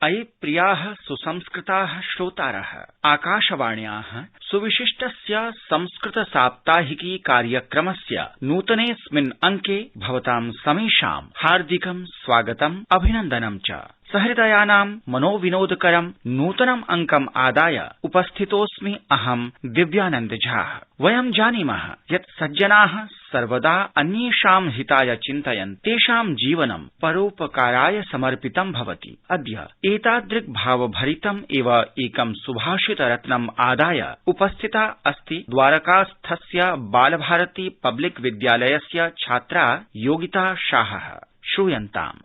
अयि प्रियाः सुसंस्कृताः श्रोतारः, आकाशवाण्याः सुविशिष्टस्य संस्कृत साप्ताहिकी कार्यक्रमस्य नूतनेऽस्मिन् अंके भवतां समेषां हार्दिकं स्वागतम् अभिनन्दनं च। सहृदयानां मनोविनोदकरं नूतनम् अंकम् आदाय उपस्थितोऽस्मि अहं दिव्यानन्द झा। वयं जानीमः यत् सज्जनाः सर्वदा अन्येषां हिताय चिन्तयन् तेषां जीवनं परोपकाराय समर्पितं भवति। अद्य एतादृक् भावभरितम् एव एकं सुभाषितरत्नम् आदाय उपस्थिता अस्ति द्वारकास्थस्य बालभारती पब्लिक विद्यालयस्य छात्रा योगिता शाहः। श्रूयन्ताम्।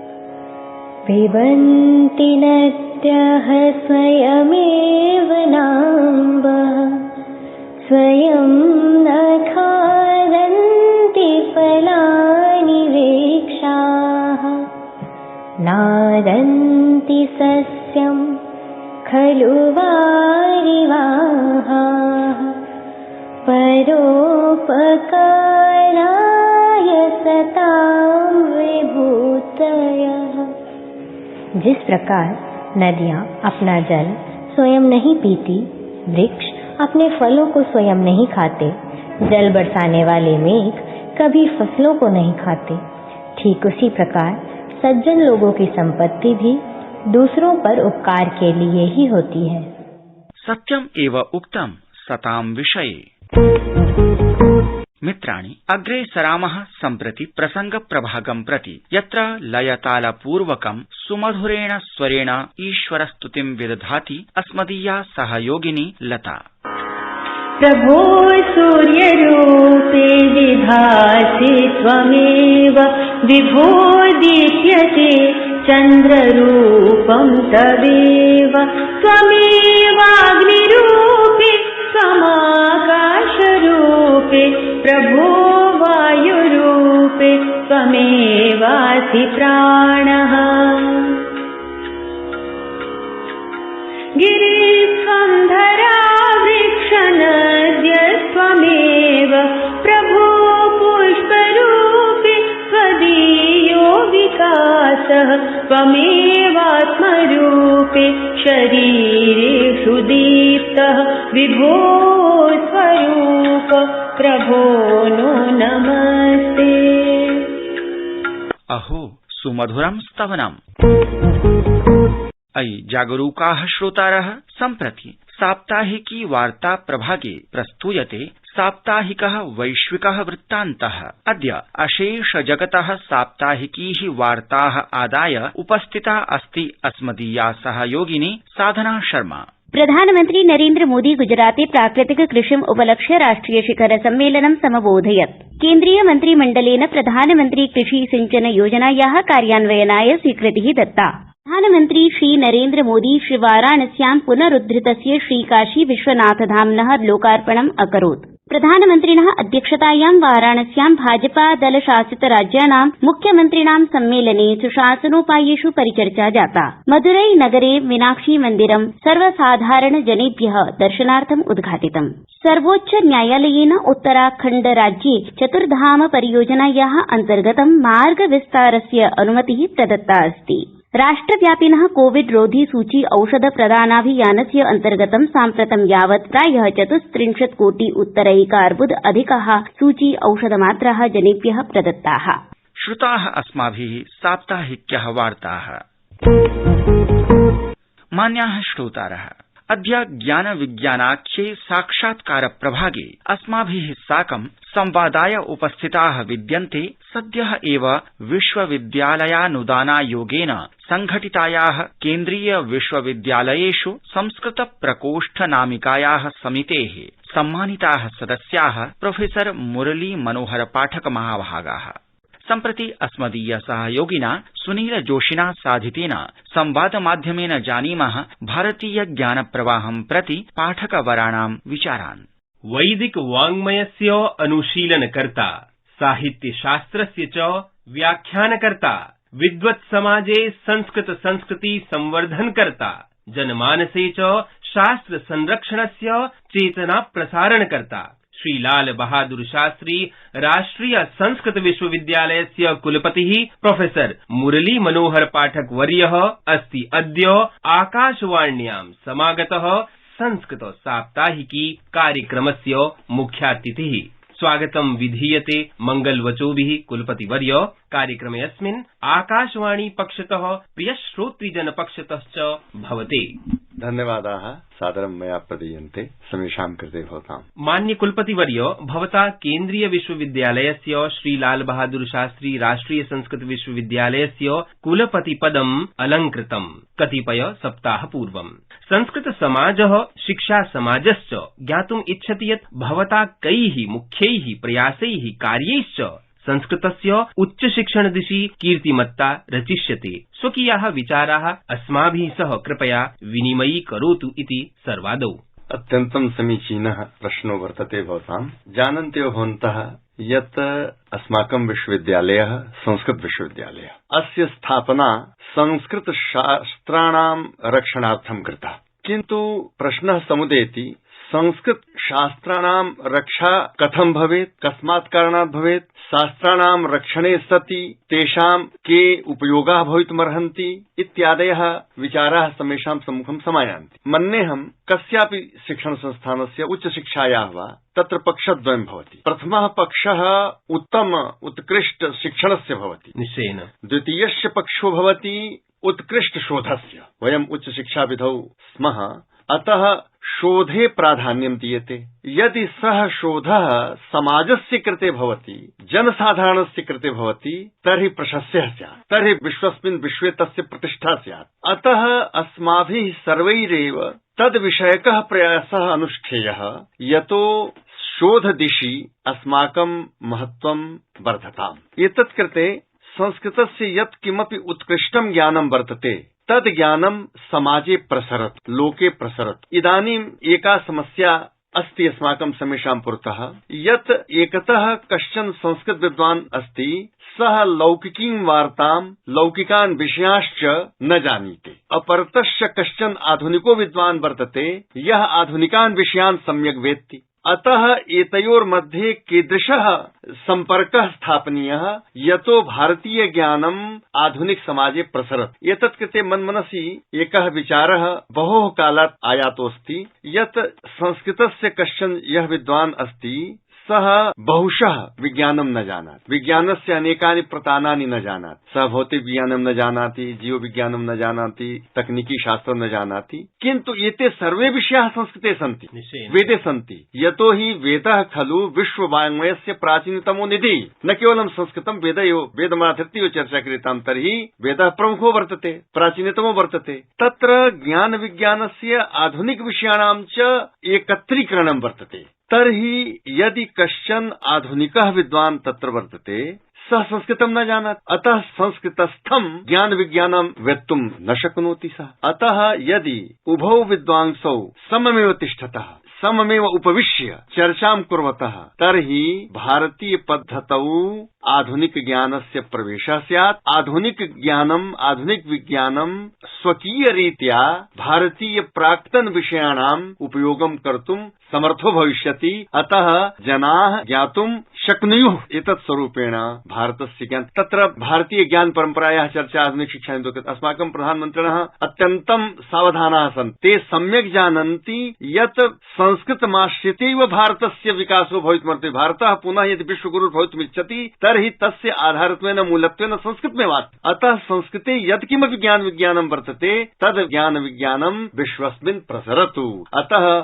पिबन्ति नद्यः स्वयमेव नाम्भः, स्वयं न खादन्ति फलानि वृक्षाः, नादन्ति सस्यं खलु वारिवाहाः, परोपकाराय सतां विभूतयः। जिस प्रकार नदियाँ अपना जल स्वयं नहीं पीती, वृक्ष अपने फलों को स्वयं नहीं खाते, जल बरसाने वाले मेघ कभी फसलों को नहीं खाते, ठीक उसी प्रकार सज्जन लोगों की संपत्ति भी दूसरों पर उपकार के लिए ही होती है। सत्यम एव उक्तम सतां विषये। मित्राणि, अग्रे सरामः सम्प्रति प्रसंग प्रभागं प्रति, यत्र लयतालपूर्वकं सुमधुरेण स्वरेण ईश्वरस्तुतिं विदधाति अस्मदीया सहयोगिनी लता। प्रभो सूर्यरूपे विभासि त्वमेव, विभो दीप्यते चन्द्ररूपं तदेव, त्वमेवाग्निरूपे त्वमाकाशरूपे, प्रभो वायुरूपे त्वमेवासि प्राणः। गिरित्वं धरा वृक्षनद्यस्त्वमेव, प्रभो पुष्परूपे त्वदीयो विकासः, त्वमेवात्मरूपे शरीरेषु दीप्तः, विभो स्वरूप प्रभो नो नमस्ते। अहो सुमधुरं स्तवनम्। अयि जागरूकाः श्रोतारः, सम्प्रति साप्ताहिकी वार्ता प्रभागे प्रस्तूयते साप्ताहिकः वैश्विकः वृत्तान्तः। अद्य अशेष जगतः साप्ताहिकीः वार्ताः आदाय उपस्थिता अस्ति अस्मदीया सहयोगिनी साधना शर्मा। प्रधानमन्त्री नरेन्द्र मोदी गुजराते प्राकृतिक कृषिम् उपलक्ष्य राष्ट्रिय शिखर सम्मेलनं समबोधयत्। केन्द्रीय मन्त्रिमण्डलेन प्रधानमन्त्री कृषि सिंचन योजनायाः कार्यान्वयनाय स्वीकृतिः दत्ता। प्रधानमन्त्री श्री नरेन्द्र मोदी श्री वाराणस्यां पुनरुद्धृतस्य श्रीकाशी विश्वनाथधाम्नः लोकार्पणम् अकरोत्। प्रधानमन्त्रिणः अध्यक्षतायां वाराणस्यां भाजपा दल शासित राज्यानां मुख्यमन्त्रिणां सम्मेलने सुशासनोपायेषु परिचर्चा जाता। मदुरै नगरे मीनाक्षी मन्दिरं सर्वसाधारण जनेभ्यः दर्शनार्थम् उद्घाटितम्। सर्वोच्च न्यायालयेन उत्तराखण्ड राज्ये चतुर्धाम परियोजनायाः अन्तर्गतं मार्ग विस्तारस्य अनुमतिः प्रदत्ता अस्ति। राष्ट्रव्यापिनः कोविड रोधी सूची औषध प्रदानाभियानस्य अन्तर्गतं साम्प्रतं यावत् प्रायः 34 कोटि उत्तरैकार्बुद अधिकाः सूची औषधमात्राः जनेभ्यः प्रदत्ताः। श्रुताः अस्माभिः साप्ताहिक्यः वार्ताः। मान्याः श्रोतारः, अद्य ज्ञान विज्ञानाख्ये साक्षात्कार प्रभागे अस्माभिः साकं संवादाय उपस्थिताः विद्यन्ते सद्यः एव विश्वविद्यालयानुदानायोगेन संघटितायाः केन्द्रीय विश्वविद्यालयेषु संस्कृत प्रकोष्ठ नामिकायाः समितेः सम्मानिताः सदस्याः प्रोफेसर मुरली मनोहर पाठक महाभागाः। सम्प्रति अस्मदीय सहयोगिना सुनील जोशिना साधितेन संवाद माध्यमेन जानीमः भारतीय ज्ञान प्रवाहं प्रति पाठकवराणां विचारान्। वैदिक वाङ्मयस्य अनुशीलनकर्ता, साहित्यशास्त्रस्य च व्याख्यानकर्ता, विद्वत् समाजे संस्कृत संस्कृति संवर्धनकर्ता, जनमानसे च शास्त्र संरक्षणस्य चेतना प्रसारणकर्ता श्रीलाल बहादुर शास्त्री राष्ट्रिय संस्कृत विश्वविद्यालयस्य कुलपतिः प्रोफेसर मुरली मनोहर पाठक वर्यः अस्ति अद्य आकाशवाण्यां समागतः संस्कृत साप्ताहिकी कार्यक्रमस्य मुख्यातिथिः। स्वागतं विधीयते मंगलवचोभिः कुलपतिवर्य। कार्यक्रमेऽस्मिन् आकाशवाणी पक्षतः प्रियश्रोतृजन पक्षतश्च भवते धन्यवादाः सादरं मया प्रदीयन्ते समेषां कृते भवताम्। मान्य कुलपतिवर्य, भवता केन्द्रीय विश्वविद्यालयस्य श्रीलाल बहादुर शास्त्री राष्ट्रिय संस्कृत विश्वविद्यालयस्य कुलपतिपदम् अलङ्कृतम् कतिपय सप्ताहपूर्वम्। संस्कृत समाजः शिक्षा समाजश्च ज्ञातुम् इच्छति यत् भवता कैः मुख्यैः प्रयासैः कार्यैश्च संस्कृतस्य उच्चशिक्षण दिशि कीर्तिमत्ता रचिष्यते। स्वकीयाः विचाराः अस्माभिः सह कृपया विनिमयीकरोतु इति सर्वादौ। अत्यन्तं समीचीनः प्रश्नो वर्तते भवताम्। जानन्त्येव भवन्तः यत् अस्माकं विश्वविद्यालयः संस्कृत विश्वविद्यालयः अस्य स्थापना संस्कृतशास्त्राणां रक्षणार्थं कृता। किन्तु प्रश्नः समुदेति संस्कृत शास्त्राणां रक्षा कथं भवेत्, कस्मात् कारणात् भवेत्, शास्त्राणां रक्षणे सति तेषां के उपयोगाः भवितुमर्हन्ति इत्यादयः विचाराः समेषां सम्मुखं समायान्ति। मन्येऽहं कस्यापि शिक्षणसंस्थानस्य उच्चशिक्षायाः वा तत्र पक्षद्वयं भवति। प्रथमः पक्षः उत्तम उत्कृष्ट शिक्षणस्य भवति, निश्चयेन। द्वितीयस्य पक्षो भवति उत्कृष्ट शोधस्य। वयम् उच्चशिक्षाविधौ स्मः, अतः शोधे प्राधान्यं दीयते। यदि सः शोधः समाजस्य कृते भवति, जनसाधारणस्य कृते भवति, तर्हि प्रशस्यः स्यात्, तर्हि विश्वस्मिन् विश्वे तस्य प्रतिष्ठा स्यात्। अतः अस्माभिः सर्वैरेव तद्विषयकः प्रयासः अनुष्ठेयः, यतो शोधदिशि अस्माकं महत्त्वं वर्धताम्। एतत् कृते संस्कृतस्य यत् किमपि उत्कृष्टं ज्ञानं वर्तते तद् ज्ञानं समाजे प्रसरत्, लोके प्रसरत्। इदानीम् एका समस्या अस्ति अस्माकं समेषां पुरतः, यत् एकतः कश्चन संस्कृत विद्वान् अस्ति, सः लौकिकीं वार्तां, लौकिकान् विषयांश्च न जानीते। अपरतश्च कश्चन आधुनिको विद्वान् वर्तते, यः आधुनिकान् विषयान् सम्यग् वेत्ति। अतः एतयोर्मध्ये कीदृशः सम्पर्कः स्थापनीयः, यतो भारतीय ज्ञानम् आधुनिक समाजे प्रसरत्। एतत् कृते मन्मनसि एकः विचारः बहोः कालात् आयातोऽस्ति, यत् संस्कृतस्य कश्चन यः विद्वान् अस्ति सः बहुशः विज्ञानं न जानाति, विज्ञानस्य अनेकानि प्रतानानि न जानाति। सः भौतिकविज्ञानं न जानाति, जीवविज्ञानं न जानाति, तकनीकी शास्त्रं न जानाति, किन्तु एते सर्वे विषयाः संस्कृते सन्ति, वेदे सन्ति। यतो हि वेदः खलु विश्ववाङ्मयस्य प्राचीनतमो निधिः। न केवलं संस्कृतं वेद एव, वेदमाधृत्य चर्चा क्रियतां तर्हि वेदः प्रमुखो वर्तते, प्राचीनतमो वर्तते। तत्र ज्ञानविज्ञानस्य आधुनिकविषयाणां च एकत्रीकरणं वर्तते। तर्हि यदि कश्चन आधुनिकः विद्वान् तत्र वर्तते, सः संस्कृतं न जानाति, अतः संस्कृतस्थं ज्ञान विज्ञानं वेत्तुं न शक्नोति सः। अतः यदि उभौ विद्वांसौ सममेव तिष्ठतः, सममेव उपविश्य चर्चां कुर्वतः, तर्हि भारतीय पद्धतौ आधुनिक ज्ञानस्य प्रवेशः स्यात्। आधुनिक ज्ञानम्, आधुनिक विज्ञानं स्वकीय रीत्या भारतीय प्राक्तन विषयाणाम् उपयोगं कर्तुं समर्थो भविष्यति। अतः जनाः ज्ञातुं शक्नुयुः एतत् स्वरूपेण भारतस्य ज्ञान। तत्र भारतीय ज्ञान परम्परायाः चर्चा आधुनिक शिक्षा अस्माकं प्रधानमन्त्रिणः अत्यन्तं सावधानाः सन्ति। ते सम्यक् जानन्ति यत् संस्कृतमाश्रित्यैव भारतस्य विकासो भवितुमर्हति। भारतः पुनः यदि विश्वगुरुर्भवितुमिच्छति तर्हि तस्य आधारत्वेन मूलत्वेन संस्कृतमेवास्ति। अतः संस्कृते यत् किमपि ज्ञान विज्ञानं वर्तते तद् ज्ञान विज्ञानं विश्वस्मिन् प्रसरतु। अतः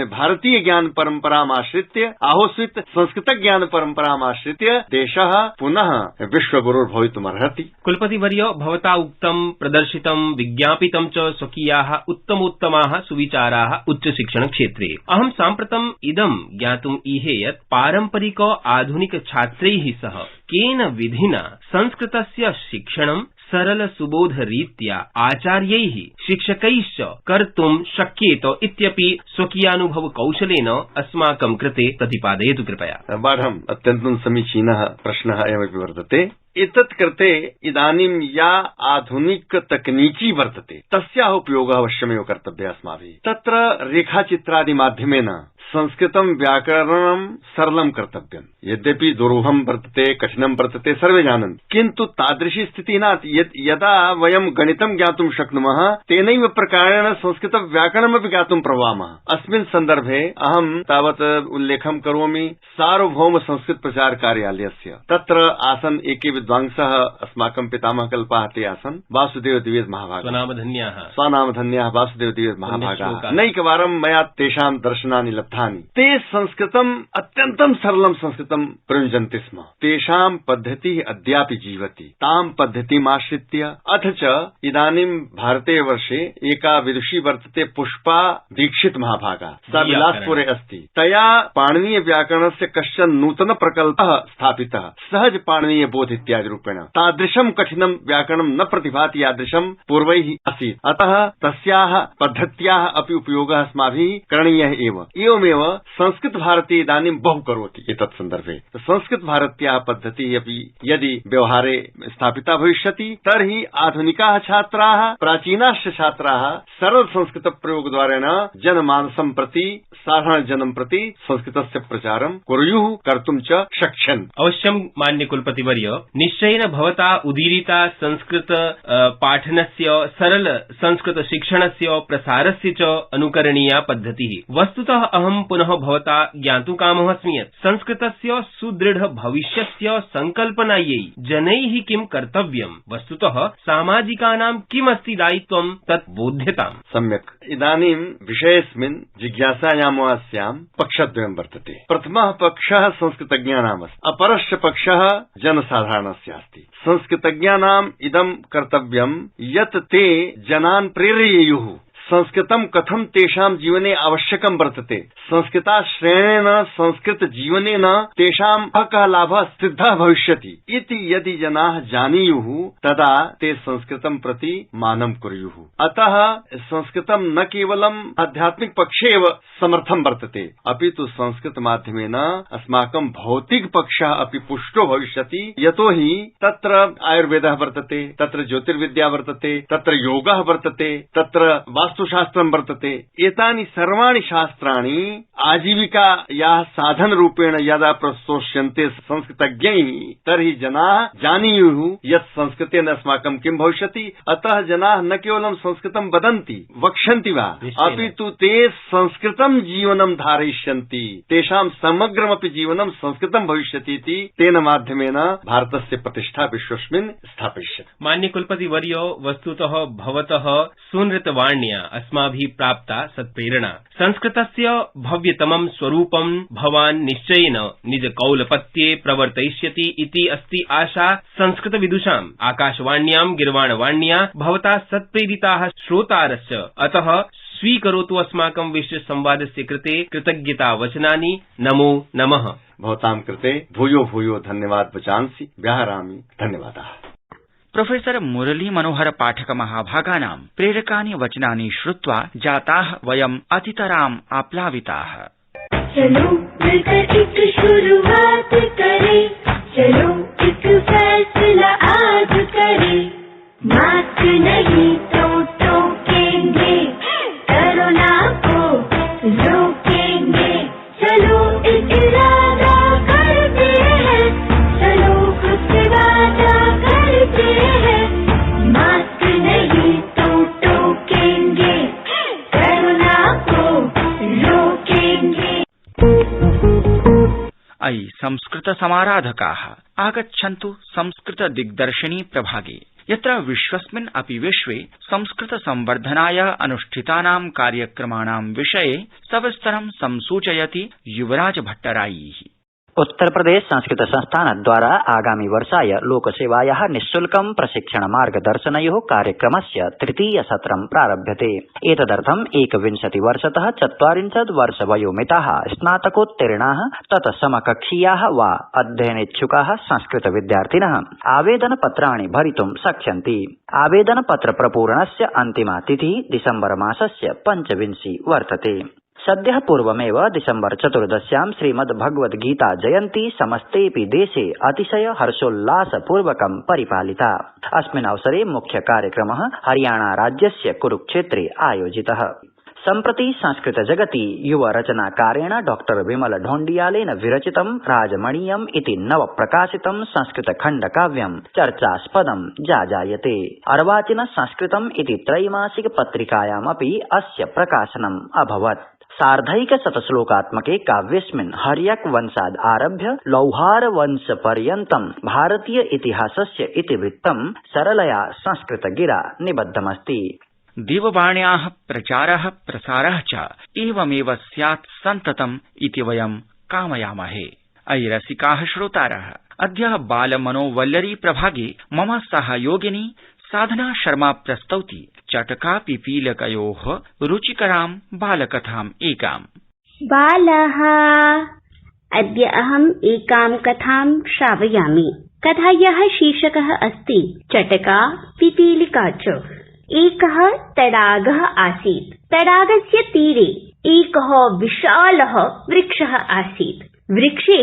भारतीय ज्ञान परम्परामाश्रित्य आहोस्वित् संस्कृत ज्ञान परम्परामाश्रित्य देशः पुनः विश्वगुरुर्भवितुमर्हति। कुलपतिवर्य, भवता उक्तं, प्रदर्शितं, विज्ञापितं च स्वकीयाः उत्तमोत्तमाः सुविचाराः उच्चशिक्षणक्षेत्रे। अहं साम्प्रतम् इदं ज्ञातुम् ईहे यत् पारम्परिक आधुनिक छात्रैः सह केन विधिना संस्कृतस्य शिक्षणं सरल सुबोध रीत्या आचार्यैः शिक्षकैश्च कर्तुं शक्येत इत्यपि स्वकीयानुभव कौशलेन अस्माकं कृते प्रतिपादयतु कृपया। बाढम् अत्यन्तं समीचीनः प्रश्नः अयमपि वर्तते। एतत् कृते इदानीं या आधुनिक तकनीकी वर्तते तस्याः उपयोगः अवश्यमेव कर्तव्यः अस्माभिः। तत्र रेखाचित्रादि माध्यमेन संस्कृतं व्याकरणं सरलं कर्तव्यम्। यद्यपि दुरूहं वर्तते, कठिनं वर्तते, सर्वे जानन्ति, किन्तु तादृशी स्थितिः नास्ति। यदा वयं गणितं ज्ञातुं शक्नुमः तेनैव प्रकारेण संस्कृतव्याकरणमपि ज्ञातुं प्रभवामः। अस्मिन् सन्दर्भे अहं तावत् उल्लेखं करोमि सार्वभौम संस्कृत प्रचार कार्यालयस्य। तत्र आसन् एके विद्वांसः, अस्माकं पितामहकल्पाः ते आसन्, वासुदेव द्विवेदी महाभागाः, स्वनामधन्याः वासुदेव द्विवेदी महाभागाः। नैकवारं मया तेषां दर्शनानि लब्धानि। ते संस्कृतम् अत्यन्तं सरलं संस्कृतं प्रयुञ्जन्ति स्म। तेषां पद्धतिः अद्यापि जीवति। तां पद्धतिमाश्रित्य अथ च इदानीं भारते वर्षे एका विदुषी वर्तते, पुष्पा दीक्षित महाभागा, सा बिलासपुरे अस्ति। तया पाणिनीय व्याकरणस्य कश्चन नूतन प्रकल्पः स्थापितः, सहज पाणिनीय बोध इत्यादि रूपेण। तादृशं कठिनं व्याकरणं न प्रतिभाति यादृशं पूर्वैः आसीत्। अतः तस्याः पद्धत्याः अपि उपयोगः अस्माभिः करणीयः एव। एवमेव संस्कृत भारती इदानीं बहु करोति। एतत् सन्दर्भे संस्कृत भारत्याः पद्धतिः अपि यदि व्यवहारे स्थापिता भविष्यति तर्हि आधुनिकाः छात्राः, प्राचीनाश्च छात्राः सरल संस्कृत प्रयोगद्वारेण जनमानसं प्रति, साधारण जनं प्रति संस्कृतस्य प्रचारं कुर्युः, कर्तुं च शक्ष्यन्ति। अवश्यं मान्य कुलपतिवर्य, निश्चयेन भवता उदीरिता संस्कृत पाठनस्य, सरल संस्कृत शिक्षणस्य, प्रसारस्य च अनुकरणीया पद्धतिः। वस्तुतः अहं पुनः भवता ज्ञातुकामः अस्मि यत् संस्कृतस्य सुदृढ भविष्यस्य संकल्पनायै जनैः किं कर्तव्यम्, वस्तुतः सामाजिकानां किमस्ति दायित्वं तत् बोध्यताम्। सम्यक्। इदानीं विषयेऽस्मिन् जिज्ञासायामस्यां पक्षद्वयं वर्तते। प्रथमः पक्षः संस्कृतज्ञानाम् अस्ति, अपरश्च पक्षः जनसाधारणस्य अस्ति। संस्कृतज्ञानाम् इदं कर्तव्यं यत् ते जनान् प्रेरयेयुः। संस्कृतं कथं तेषां जीवने आवश्यकं वर्तते, संस्कृताश्रयणेन, संस्कृत जीवनेन तेषां कः लाभः सिद्धः भविष्यति इति यदि जनाः जानीयुः तदा ते संस्कृतं प्रति मानं कुर्युः। अतः संस्कृतं न केवलम् आध्यात्मिक पक्षे एव समर्थं वर्तते, अपि तु संस्कृत माध्यमेन अस्माकं भौतिक पक्षः अपि पुष्टो भविष्यति। यतोहि तत्र आयुर्वेदः वर्तते, तत्र ज्योतिर्विद्या वर्तते, तत्र योगः वर्तते, तत्र वास्तुशास्त्रं वर्तते। एतानि सर्वाणि शास्त्राणि आजीविकायाः साधनरूपेण यदा प्रस्तोष्यन्ते संस्कृतज्ञैः तर्हि जनाः जानीयुः यत् संस्कृतेन अस्माकं किं भविष्यति। अतः जनाः न केवलं संस्कृतं वदन्ति, वक्ष्यन्ति वा, अपि तु ते संस्कृतं जीवनं धारयिष्यन्ति। तेषां समग्रमपि जीवनं संस्कृतं भविष्यति इति तेन माध्यमेन भारतस्य प्रतिष्ठा विश्वस्मिन् स्थापयिष्यति। मान्य कुलपतिवर्यो, वस्तुतः भवतः सुनृतवाण्या अस्माभिः प्राप्ता सत्प्रेरणा। संस्कृतस्य भव्यतमं स्वरूपं भवान् निश्चयेन निजकौलपत्ये प्रवर्तयिष्यति इति अस्ति आशा संस्कृतविदुषाम्। आकाशवाण्यां गिर्वाणवाण्या भवता सत्प्रेरिताः श्रोतारश्च। अतः स्वीकरोतु अस्माकं विशेषसंवादस्य कृते कृतज्ञतावचनानि। नमो नमः। भवतां कृते भूयो भूयो धन्यवाद वचांसि व्याहरामि। धन्यवादाः। प्रोफेसर मुरली मनोहर पाठक महाभागानां प्रेरकानि वचनानि श्रुत्वा जाताः वयम् अतितराम् आप्लाविताः। चलो मिलकर एक शुरुआत करें, चलो एक फैसला आज करें, मास्क नहीं तो टोकेंगे, कोरोना को रोकेंगे। चलो एक इरादा करते हैं, चलो खुद से वादा करते हैं, मास्क नहीं तो टोकेंगे, कोरोना को रोकेंगे। अयि संस्कृत समाराधकाः आगच्छन्तु संस्कृत दिग्दर्शिनी प्रभागे, यत्र विश्वस्मिन् अपि विश्वे संस्कृत संवर्धनाय अनुष्ठितानां कार्यक्रमाणां विषये सविस्तरं संसूचयति युवराज भट्टराई। उत्तर प्रदेश संस्कृत संस्थान द्वारा आगामि वर्षाय लोकसेवायाः निःशुल्कं प्रशिक्षण मार्गदर्शनयोः कार्यक्रमस्य तृतीय सत्रं प्रारभ्यते। एतदर्थं 21 वर्षतः 40 वर्षवयोमिताः स्नातकोत्तीर्णाः तत् समकक्षीयाः वा अध्ययनेच्छुकाः संस्कृत विद्यार्थिनः आवेदनपत्राणि भरितुं शक्ष्यन्ति। आवेदनपत्र प्रपूरणस्य अन्तिमा तिथिः डिसेम्बर मासस्य 25 वर्तते। सद्यः पूर्वमेव दिसम्बर 14 श्रीमद्भगवद्गीता जयन्ती समस्तेऽपि देशे अतिशय हर्षोल्लासपूर्वकं परिपालिता। अस्मिन् अवसरे मुख्य कार्यक्रमः हरियाणा राज्यस्य कुरुक्षेत्रे आयोजितः। सम्प्रति संस्कृत जगति युव रचनाकारेण डॉक्टर विमल ढोण्डियालेन विरचितं राजमणीयम् इति नव प्रकाशितं संस्कृत खण्डकाव्यं चर्चास्पदं जाजायते। अर्वाचीन संस्कृतम् इति त्रैमासिक पत्रिकायामपि अस्य प्रकाशनम् अभवत्। सार्धैकशत श्लोकात्मके काव्येऽस्मिन् हर्यक वंशाद् आरभ्य लौहार वंश पर्यन्तं भारतीय इतिहासस्य इतिवृत्तं सरलया संस्कृत गिरा निबद्धमस्ति। देववाण्याः प्रचारः प्रसारः च एवमेव स्यात् सन्ततम् इति वयं कामयामहे। अयि रसिकाः श्रोतारः, अद्य बालमनोवल्लरी प्रभागे मम सहयोगिनी साधना शर्मा प्रस्तौति चटका पिपीलकयोः रुचिकरां बालकथाम् एकाम्। बालः, अद्य अहम् एकां कथां श्रावयामि। कथायाः शीर्षकः अस्ति चटका पिपीलिका च। एकः तडागः आसीत्। तडागस्य तीरे एकः विशालः वृक्षः आसीत्। वृक्षे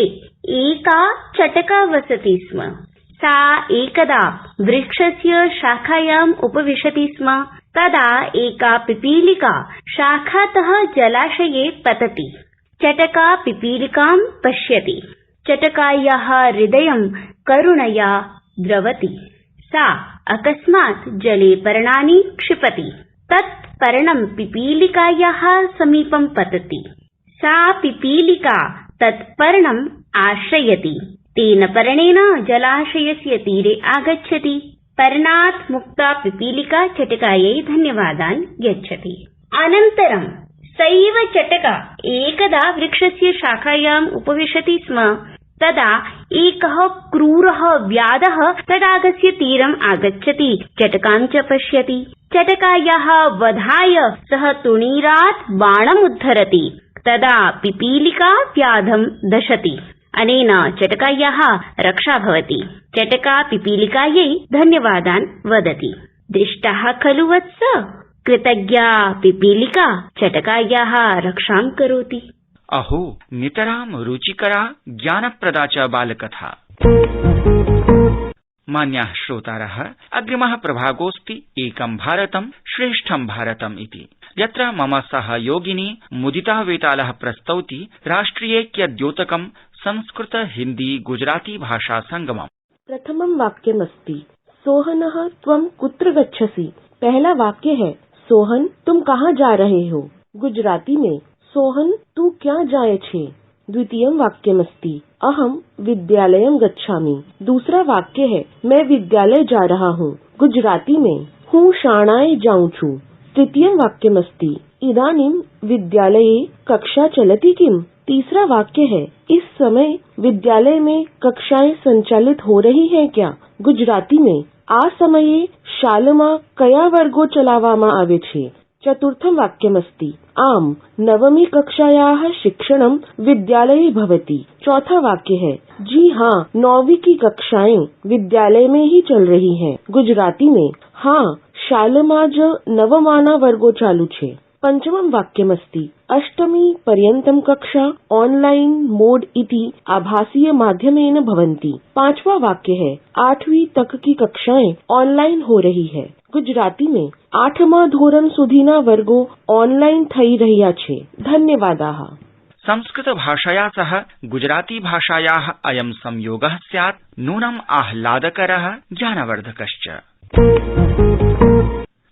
एका चटका वसति स्म। सा एकदा वृक्षस्य शाखायाम् उपविशति स्म। तदा एका पिपीलिका शाखातः जलाशये पतति। चटका पिपीलिकां पश्यति। चटकायाः हृदयं करुणया द्रवति। सा अकस्मात् जले पर्णानि क्षिपति। तत् पर्णं पिपीलिकायाः समीपं पतति। सा पिपीलिका तत् पर्णम् आश्रयति। तेन पर्णेन जलाशयस्य तीरे आगच्छति। पर्णात् मुक्ता पिपीलिका चटकायै धन्यवादान् यच्छति। अनन्तरं सैव चटका एकदा वृक्षस्य शाखायाम् उपविशति स्म। तदा एकः क्रूरः व्याधः तडागस्य तीरम् आगच्छति। चटकां च पश्यति। चटकायाः वधाय सः तुणीरात् बाणमुद्धरति। तदा पिपीलिका व्याधं दशति। अनेन चटकायाः रक्षा भवति। चटका पिपीलिकायै धन्यवादान् वदति। दृष्टः खलु वत्स, कृतज्ञा पिपीलिका चटकायाः रक्षां करोति। अहो, नितरां रुचिकरा ज्ञानप्रदा च बालकथा। मान्याः श्रोतारः, अग्रिमः प्रभागोऽस्ति एकं भारतं श्रेष्ठं भारतम् इति, यत्र मम सहयोगिनी मुदिता वेतालः प्रस्तौति राष्ट्रियैक्यद्योतकं संस्कृत हिन्दी गुजराती भाषा संगमम्। प्रथमं वाक्यमस्ति सोहनः त्वं कुत्र गच्छसि। पहला वाक्य है सोहन तुम कहाँ जा रहे हो। गुजराती में सोहन तू क्या जाए छे। द्वितीयं वाक्यमस्ति अहम विद्यालयं गच्छामि। दूसरा वाक्य है मैं विद्यालय जा रहा हूँ। गुजराती में हूँ शाणाए जाऊँ छु। तृतीयं वाक्यमस्ति इदानीं विद्यालये कक्षा चलति किम। तीसरा वाक्य है इस समय विद्यालय में कक्षाएं संचालित हो रही हैं क्या। गुजराती में आ समये शालामां कया वर्गो चलाववामां आवे छे। चतुर्थं वाक्यमस्ति आम नवमी कक्षायाः शिक्षणं विद्यालये भवति। चौथा वाक्य है जी हाँ 9वीं की कक्षाएं विद्यालय में ही चल रही हैं। गुजराती में हाँ शालामां ज नवमाना वर्गो चालू छे। पंचमं वाक्यमस्ति अष्टमी पर्यन्तं कक्षा ऑनलाइन मोड इति आभासीय माध्यमेन भवन्ति। पांचवा वाक्य है 8वीं तक की कक्षाएं ऑनलाइन हो रही है। गुजराती में 8मा धोरण सुधीना वर्गो ऑनलाइन थई रह्या छे। धन्यवादाः। संस्कृत भाषया सह गुजराती भाषायाः अयं संयोगः स्यात् नूनम् आह्लादकरः ज्ञानवर्धकश्च।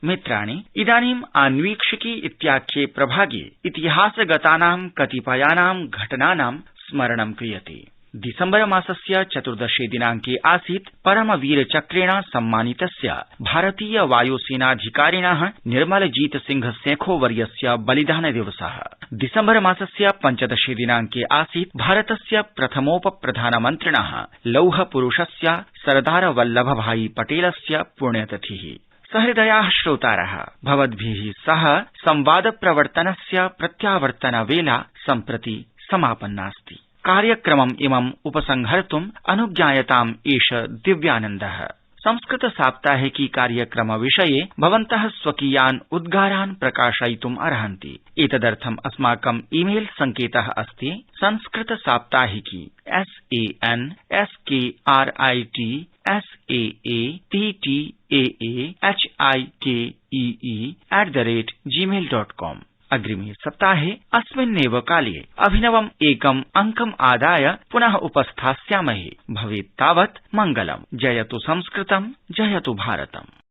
मित्राणि, इदानीम् अन्वीक्षिकी इत्याख्ये प्रभागे इतिहासगतानां कतिपयानां घटनानां स्मरणं क्रियते। दिसम्बर मासस्य 14 दिनाङ्के आसीत् परमवीरचक्रेण सम्मानितस्य भारतीय वायुसेनाधिकारिणः निर्मलजीत सिंह सेखो वर्यस्य बलिदान दिवसः। दिसम्बर मासस्य 15 दिनाङ्के आसीत् भारतस्य प्रथमोपप्रधानमन्त्रिणः लौहपुरुषस्य सरदार वल्लभभाई पटेलस्य पुण्यतिथिः। सहृदयाः श्रोतारः, भवद्भिः सह संवादप्रवर्तनस्य प्रत्यावर्तनवेला सम्प्रति समापन्नास्ति। कार्यक्रमम् इमम् उपसंहर्तुम् अनुज्ञायताम् एष दिव्यानन्दः। संस्कृत साप्ताहिकी कार्यक्रम विषये भवन्तः स्वकीयान् उद्गारान् प्रकाशयितुम् अर्हन्ति। एतदर्थम् अस्माकम् ईमेल सङ्केतः अस्ति संस्कृत साप्ताहिकी SANSKRITSAATTAAHIKEE@gmail.com। अग्रिमे सप्ताहे अस्मिन्नेव काले अभिनवम् एकम् अङ्कम् आदाय पुनः उपस्थास्यामहे। भवेत् तावत् मङ्गलम्। जयतु संस्कृतम्, जयतु भारतम्।